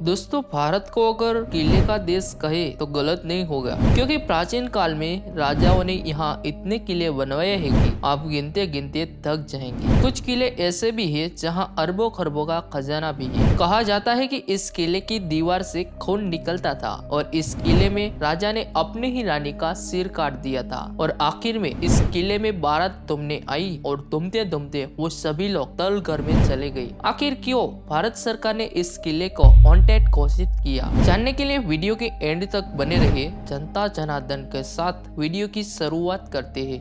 दोस्तों, भारत को अगर किले का देश कहे तो गलत नहीं होगा, क्योंकि प्राचीन काल में राजाओं ने यहाँ इतने किले बनवाए हैं कि आप गिनते गिनते थक जाएंगे। कुछ किले ऐसे भी हैं जहाँ अरबों खरबों का खजाना भी है। कहा जाता है कि इस किले की दीवार से खून निकलता था और इस किले में राजा ने अपनी ही रानी का सिर काट दिया था और आखिर में इस किले में बारात तुमने आई और तुमते तुमते वो सभी लोग तल घर में चले गए। आखिर क्यों भारत सरकार ने इस किले को हॉन्टेड घोषित किया? जानने के लिए वीडियो के एंड तक बने रहे। जनता जनार्दन के साथ वीडियो की शुरुआत करते हैं।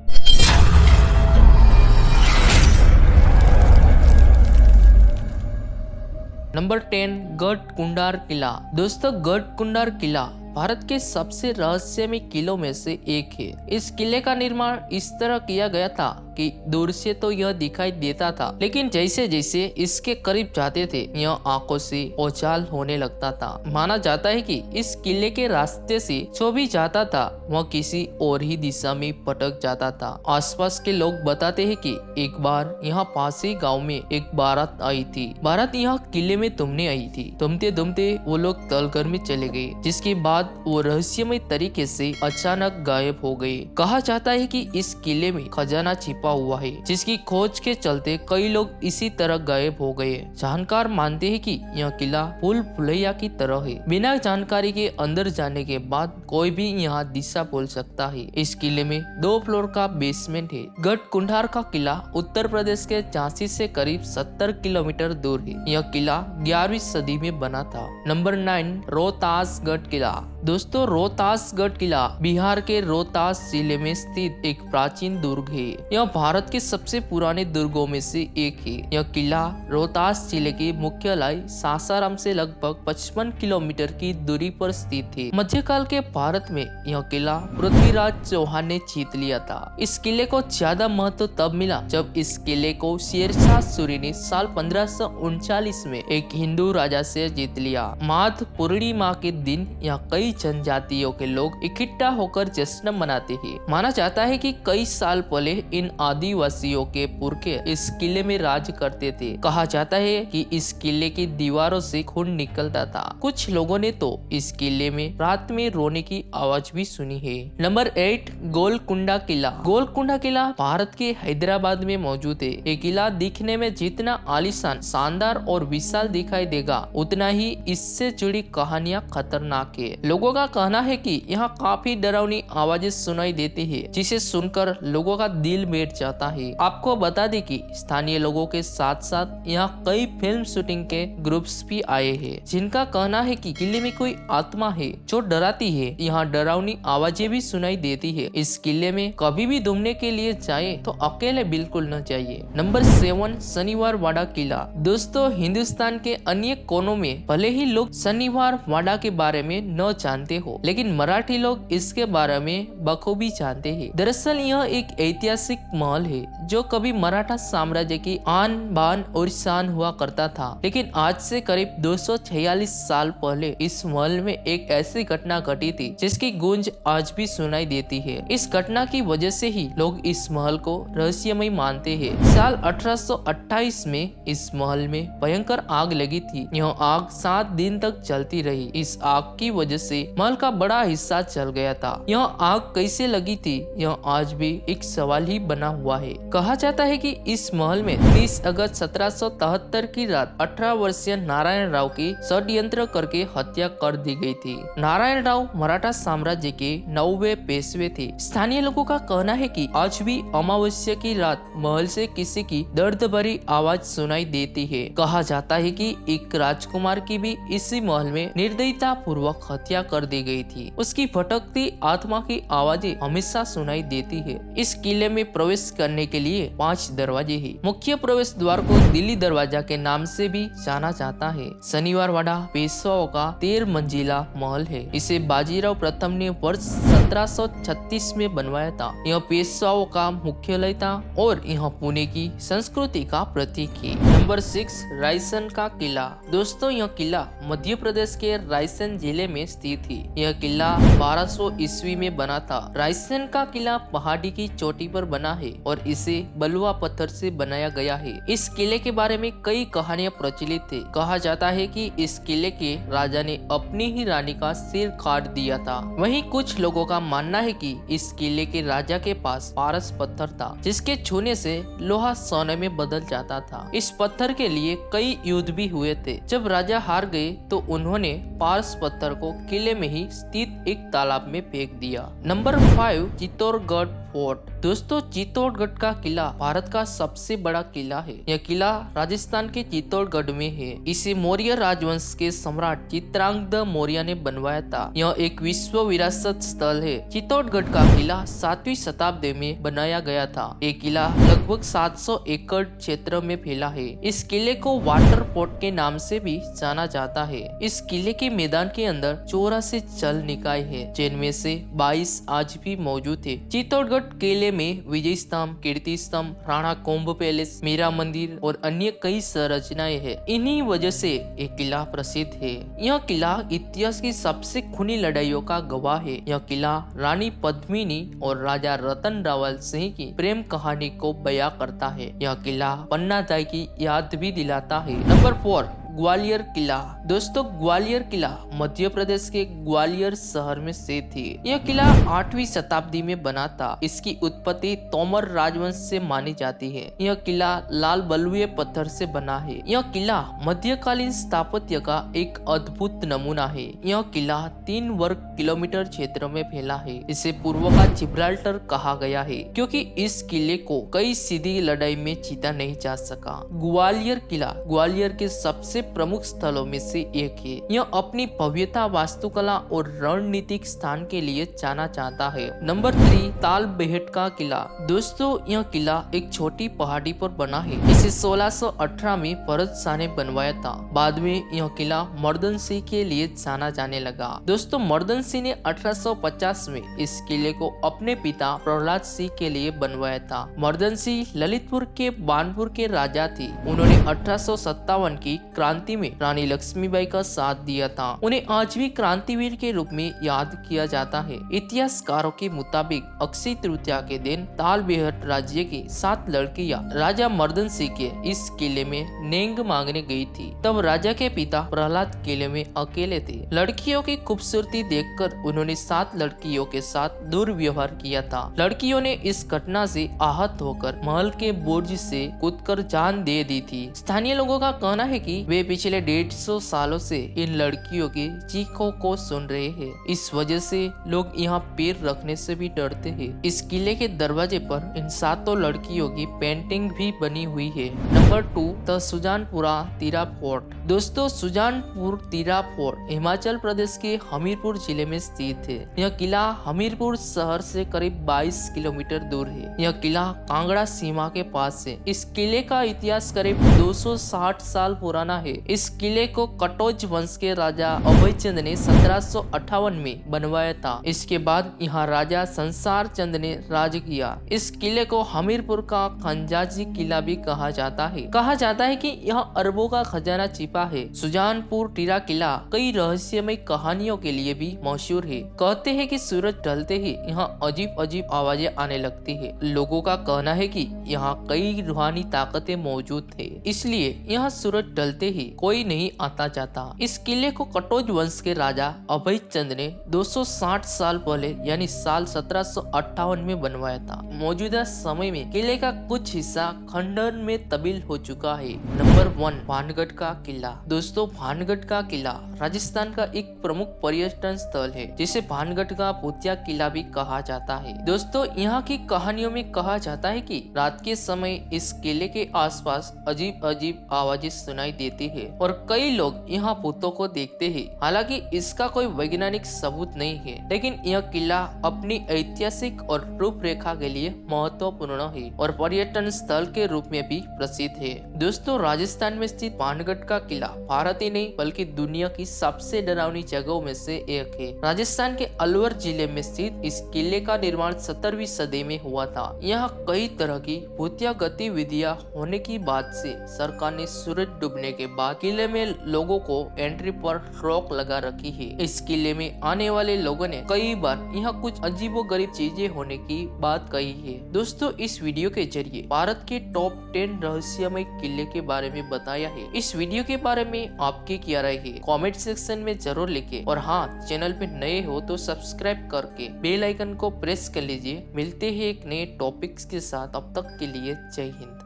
नंबर 10, गढ़ कुंडार किला। दोस्तों, गढ़ कुंडार किला भारत के सबसे रहस्यमय किलों में से एक है। इस किले का निर्माण इस तरह किया गया था कि दूर से तो यह दिखाई देता था, लेकिन जैसे जैसे इसके करीब जाते थे यह आंखों से ओझल होने लगता था। माना जाता है कि इस किले के रास्ते से जो भी जाता था वह किसी और ही दिशा में भटक जाता था। आसपास के लोग बताते हैं कि एक बार यहाँ पास ही गाँव में एक बारात आई थी। बारात यहाँ किले में तुमने आई थी। तुमते तुमते वो लोग तलघर में चले गए, जिसके बाद वो रहस्यमय तरीके से अचानक गायब हो गए। कहा जाता है कि इस किले में खजाना छिपा हुआ है, जिसकी खोज के चलते कई लोग इसी तरह गायब हो गए। जानकार मानते हैं कि यह किला भूल भुलैया की तरह है। बिना जानकारी के अंदर जाने के बाद कोई भी यहाँ दिशा बोल सकता है। इस किले में 2 फ्लोर का बेसमेंट है। गढ़ कुंडार का किला उत्तर प्रदेश के झांसी से करीब 70 किलोमीटर दूर है। यह किला 11वीं सदी में बना था। नंबर 9, रोहतासगढ़ किला। दोस्तों, रोहतासगढ़ किला बिहार के रोहतास जिले में स्थित एक प्राचीन दुर्ग है। यह भारत के सबसे पुराने दुर्गों में से एक है। यह किला रोहतास जिले के मुख्यालय सासाराम से लगभग 55 किलोमीटर की दूरी पर स्थित है। मध्यकाल के भारत में यह किला पृथ्वीराज चौहान ने जीत लिया था। इस किले को ज्यादा महत्व तब मिला जब इस किले को शेरशाह सूरी ने साल 1539 में एक हिंदू राजा से जीत लिया। माघ पूर्णिमा के दिन यहाँ कई जनजातियों के लोग इकट्ठा होकर जश्न मनाते हैं। माना जाता है कि कई साल पहले इन आदिवासियों के पुरखे इस किले में राज करते थे। कहा जाता है कि इस किले की दीवारों से खून निकलता था। कुछ लोगों ने तो इस किले में रात में रोने की आवाज भी सुनी है। नंबर 8, गोलकुंडा किला। गोलकुंडा किला भारत के हैदराबाद में मौजूद है। ये किला दिखने में जितना आलीशान, शानदार और विशाल दिखाई देगा, उतना ही इससे जुड़ी कहानियां खतरनाक है। लोगों का कहना है कि यहाँ काफी डरावनी आवाजें सुनाई देती है, जिसे सुनकर लोगों का दिल बैठ जाता है। आपको बता दें कि स्थानीय लोगों के साथ साथ यहाँ कई फिल्म शूटिंग के ग्रुप्स भी आए हैं, जिनका कहना है कि किले में कोई आत्मा है जो डराती है। यहाँ डरावनी आवाजें भी सुनाई देती है। इस किले में कभी भी घूमने के लिए जाए तो अकेले बिल्कुल न जाइए। नंबर 7, शनिवार वाड़ा किला। दोस्तों, हिंदुस्तान के अन्य कोनों में भले ही लोग शनिवार वाड़ा के बारे में न जानते हो, लेकिन मराठी लोग इसके बारे में बखूबी जानते हैं। दरअसल यह एक ऐतिहासिक महल है जो कभी मराठा साम्राज्य की आन बान और शान हुआ करता था, लेकिन आज से करीब 246 साल पहले इस महल में एक ऐसी घटना घटी थी जिसकी गूंज आज भी सुनाई देती है। इस घटना की वजह से ही लोग इस महल को रहस्यमय मानते हैं। साल 1828 में इस महल में भयंकर आग लगी थी। यह आग 7 दिन तक चलती रही। इस आग की वजह से महल का बड़ा हिस्सा जल गया था। यह आग कैसे लगी थी, यह आज भी एक सवाल ही बना हुआ है। कहा जाता है कि इस महल में 30 अगस्त 1773 की रात 18 वर्षीय नारायण राव की षड्यंत्र करके हत्या कर दी गई थी। नारायण राव मराठा साम्राज्य के 9वें पेशवे थे। स्थानीय लोगों का कहना है कि आज भी अमावस्या की रात महल से किसी की दर्द भरी आवाज सुनाई देती है। कहा जाता है कि एक राजकुमार की भी इसी महल में निर्दयता पूर्वक हत्या कर दी गई थी। उसकी भटकती आत्मा की आवाजें हमेशा सुनाई देती है। इस किले में प्रवेश करने के लिए 5 दरवाजे हैं। मुख्य प्रवेश द्वार को दिल्ली दरवाजा के नाम से भी जाना जाता है। शनिवार वाड़ा पेशवाओं का 13 मंजिला महल है। इसे बाजीराव प्रथम ने वर्ष 1736 में बनवाया था। यह पेशवाओं का मुख्यालय था और यह पुणे की संस्कृति का प्रतीक है। नंबर 6, रायसेन का किला। दोस्तों यह किला मध्य प्रदेश के रायसेन जिले में स्थित है। यह किला 1200 ईस्वी में बना था। रायसेन का किला पहाड़ी की चोटी पर बना है और इसे बलुआ पत्थर से बनाया गया है। इस किले के बारे में कई कहानियां प्रचलित है। कहा जाता है कि इस किले के राजा ने अपनी ही रानी का सिर काट दिया था। वहीं कुछ लोगों का मानना है कि इस किले के राजा के पास पारस पत्थर था, जिसके छूने से लोहा सोने में बदल जाता था। इस पत्थर के लिए कई युद्ध भी हुए थे। जब राजा हार गए तो उन्होंने पारस पत्थर को किले में ही स्थित एक तालाब में फेंक दिया। Number 5, Chittorgarh fort. दोस्तों चित्तौड़गढ़ का किला भारत का सबसे बड़ा किला है। यह किला राजस्थान के चित्तौड़गढ़ में है। इसे मौर्य राजवंश के सम्राट चित्रांगद मौर्य ने बनवाया था। यह एक विश्व विरासत स्थल है। चित्तौड़गढ़ का किला 7वीं शताब्दी में बनाया गया था। ये किला लगभग 700 एकड़ क्षेत्र में फैला है। इस किले को वाटर फोर्ट के नाम से भी जाना जाता है। इस किले के मैदान के अंदर 84 जल निकाय है, जिनमें से 22 आज भी मौजूद है। चित्तौड़गढ़ किले में विजय स्तंभ, कीर्ति स्तंभ, राणा कुंभ पैलेस, मीरा मंदिर और अन्य कई संरचनाएं हैं। इन्हीं वजह से ये किला प्रसिद्ध है। यह किला इतिहास की सबसे खूनी लड़ाइयों का गवाह है। यह किला रानी पद्मिनी और राजा रतन रावल सिंह की प्रेम कहानी को बयां करता है। यह किला पन्ना दाई की याद भी दिलाता है। नंबर 4, ग्वालियर किला। दोस्तों ग्वालियर किला मध्य प्रदेश के ग्वालियर शहर में स्थित है। यह किला 8वीं शताब्दी में बना था। इसकी उत्पत्ति तोमर राजवंश से मानी जाती है। यह किला लाल बलुए पत्थर से बना है। यह किला मध्यकालीन स्थापत्य का एक अद्भुत नमूना है। यह किला 3 वर्ग किलोमीटर क्षेत्र में फैला है। इसे पूर्व का जिब्राल्टर कहा गया है, क्योंकि इस किले को कई सीधी लड़ाई में जीता नहीं जा सका। ग्वालियर किला ग्वालियर के सबसे प्रमुख स्थलों में से एक है। यह अपनी भव्यता, वास्तुकला और रणनीतिक स्थान के लिए जाना जाता है। नंबर 3, ताल बेहट का किला। दोस्तों यह किला एक छोटी पहाड़ी पर बना है। इसे 1618 में भरत शाह ने बनवाया था। बाद में यह किला मर्दन सिंह के लिए जाना जाने लगा। दोस्तों मर्दन सिंह ने 1850 में इस किले को अपने पिता प्रहलाद सिंह के लिए बनवाया था। मर्दन सिंह ललितपुर के बानपुर के राजा थे। उन्होंने 1857 की क्रांति में रानी लक्ष्मीबाई का साथ दिया था। उन्हें आज भी क्रांतिवीर के रूप में याद किया जाता है। इतिहासकारों के मुताबिक अक्षय तृतीया के दिन ताल बेहट राज्य की 7 लड़कियां राजा मर्दन सिंह के इस किले में नेंग मांगने गई थी। तब राजा के पिता प्रहलाद किले में अकेले थे। लड़कियों की खूबसूरती देखकर उन्होंने 7 लड़कियों के साथ दुर्व्यवहार किया था। लड़कियों ने इस घटना से आहत होकर महल के बुर्ज से कूदकर जान दे दी थी। स्थानीय लोगों का कहना है कि वे पिछले 150 सालों से इन लड़कियों की चीखों को सुन रहे हैं। इस वजह से लोग यहाँ पैर रखने से भी डरते हैं। इस किले के दरवाजे पर इन 7 लड़कियों की पेंटिंग भी बनी हुई है। नंबर 2, द सुजानपुरा तीरा फोर्ट। दोस्तों सुजानपुर तीरा फोर्ट हिमाचल प्रदेश के हमीरपुर जिले में स्थित है। यह किला हमीरपुर शहर से करीब 22 किलोमीटर दूर है। यह किला कांगड़ा सीमा के पास है। इस किले का इतिहास करीब 260 साल पुराना है। इस किले को कटोच वंश के राजा अभयचंद ने 1758 में बनवाया था। इसके बाद यहाँ राजा संसार चंद ने राज किया। इस किले को हमीरपुर का खंजाजी किला भी कहा जाता है। कहा जाता है कि यहाँ अरबों का खजाना छिपा है। सुजानपुर टीरा किला कई रहस्यमय कहानियों के लिए भी मशहूर है। कहते हैं कि सूरज ढलते ही यहाँ अजीब अजीब आवाजें आने लगती है। लोगों का कहना है कि यहाँ कई रूहानी ताकतें मौजूद है, इसलिए यहाँ सूरज ढलते ही कोई नहीं आता जाता। इस किले को कटोच वंश के राजा अभय चंद ने 260 साल पहले यानी साल 1758 में बनवाया था। मौजूदा समय में किले का कुछ हिस्सा खंडन में तब्दील हो चुका है। नंबर 1, भानगढ़ का किला। दोस्तों भानगढ़ का किला राजस्थान का एक प्रमुख पर्यटन स्थल है, जिसे भानगढ़ का भूतिया किला भी कहा जाता है। दोस्तों यहाँ की कहानियों में कहा जाता है कि रात के समय इस किले के आसपास अजीब अजीब आवाजें सुनाई देती होती है और कई लोग यहाँ भूतों को देखते हैं। हालांकि इसका कोई वैज्ञानिक सबूत नहीं है, लेकिन यह किला अपनी ऐतिहासिक और रूपरेखा के लिए महत्वपूर्ण है और पर्यटन स्थल के रूप में भी प्रसिद्ध है। दोस्तों, राजस्थान में स्थित पानगढ़ का किला भारत ही नहीं बल्कि दुनिया की सबसे डरावनी जगहों में से एक है। राजस्थान के अलवर जिले में स्थित इस किले का निर्माण 17वीं सदी में हुआ था। यहाँ कई तरह की भूतिया गतिविधियां होने की बात से सरकार ने सूरज डूबने के बाद किले में लोगों को एंट्री पर रोक लगा रखी है। इस किले में आने वाले लोगों ने कई बार यहाँ कुछ अजीबोगरीब चीजें होने की बात कही है। दोस्तों, इस वीडियो के जरिए भारत के टॉप 10 रहस्यमय किले के बारे में बताया है। इस वीडियो के बारे में आपकी क्या राय है कमेंट सेक्शन में जरूर लिखें और हाँ, चैनल पे नए हो तो सब्सक्राइब करके बेल आइकन को प्रेस कर लीजिए। मिलते हैं एक नए टॉपिक्स के साथ, अब तक के लिए जय हिंद।